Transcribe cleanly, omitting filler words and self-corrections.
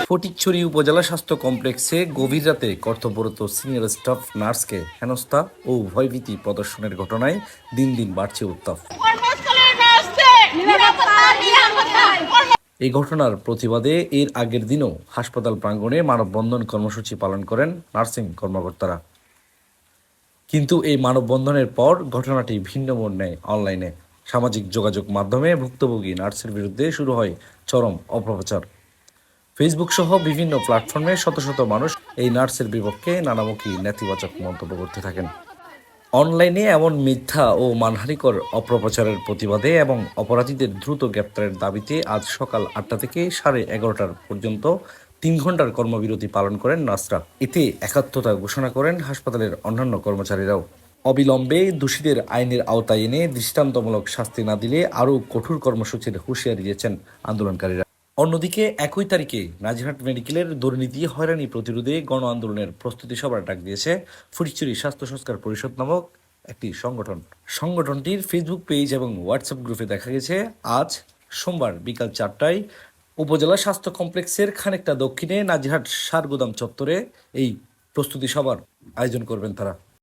ফটিকছড়ি উপজেলা স্বাস্থ্য কমপ্লেক্সে গভীর রাতে কর্তব্যরত সিনিয়র স্টাফ নার্সকে হেনস্থা ও ভয়ভীতি প্রদর্শনের ঘটনায় দিন দিন বাড়ছে উত্তাপ। এই ঘটনার প্রতিবাদে এর আগের দিনও হাসপাতাল প্রাঙ্গণে মানববন্ধন কর্মসূচি পালন করেন নার্সিং কর্মকর্তারা। কিন্তু এই মানববন্ধনের পর ঘটনাটি ভিন্ন মোড় নেয় অনলাইনে। সামাজিক যোগাযোগ মাধ্যমে ভুক্তভোগী নার্সের বিরুদ্ধে শুরু হয় চরম অপপ্রচার। ফেসবুক সহ বিভিন্ন প্ল্যাটফর্মে শত শত মানুষ এই নার্সের বিপক্ষে নানামুখী নেতিবাচক মন্তব্য করতে থাকেন। অনলাইনে এমন মিথ্যা ও মানহানিকর অপপ্রচারের প্রতিবাদে এবং অপরাধীদের দ্রুত গ্রেপ্তারের দাবিতে আজ সকাল ৮টা থেকে 11:30 পর্যন্ত ৩ ঘন্টার কর্মবিরতি পালন করেন নার্সরা। এতে একাত্মতা ঘোষণা করেন হাসপাতালের অন্যান্য কর্মচারীরাও। অবিলম্বে দোষীদের আইনের আওতায় এনে দৃষ্টান্তমূলক শাস্তি না দিলে আরও কঠোর কর্মসূচির হুঁশিয়ারি দিয়েছেন আন্দোলনকারীরা। অন্যদিকে একই তারিখে নাজিরহাট মেডিকেলের দুর্নীতি হয়রানি প্রতিরোধে গণ আন্দোলনের প্রস্তুতি সভার ডাক দিয়েছে ফটিকছড়ি স্বাস্থ্য সংস্কার পরিষদ নামক একটি সংগঠন। সংগঠনটির ফেসবুক পেজ এবং হোয়াটসঅ্যাপ গ্রুপে দেখা গেছে আজ সোমবার বিকাল 4টায় উপজেলা স্বাস্থ্য কমপ্লেক্সের খানিকটা দক্ষিণে নাজিরহাট সারগুদাম চত্বরে এই প্রস্তুতি সভার আয়োজন করবেন তারা।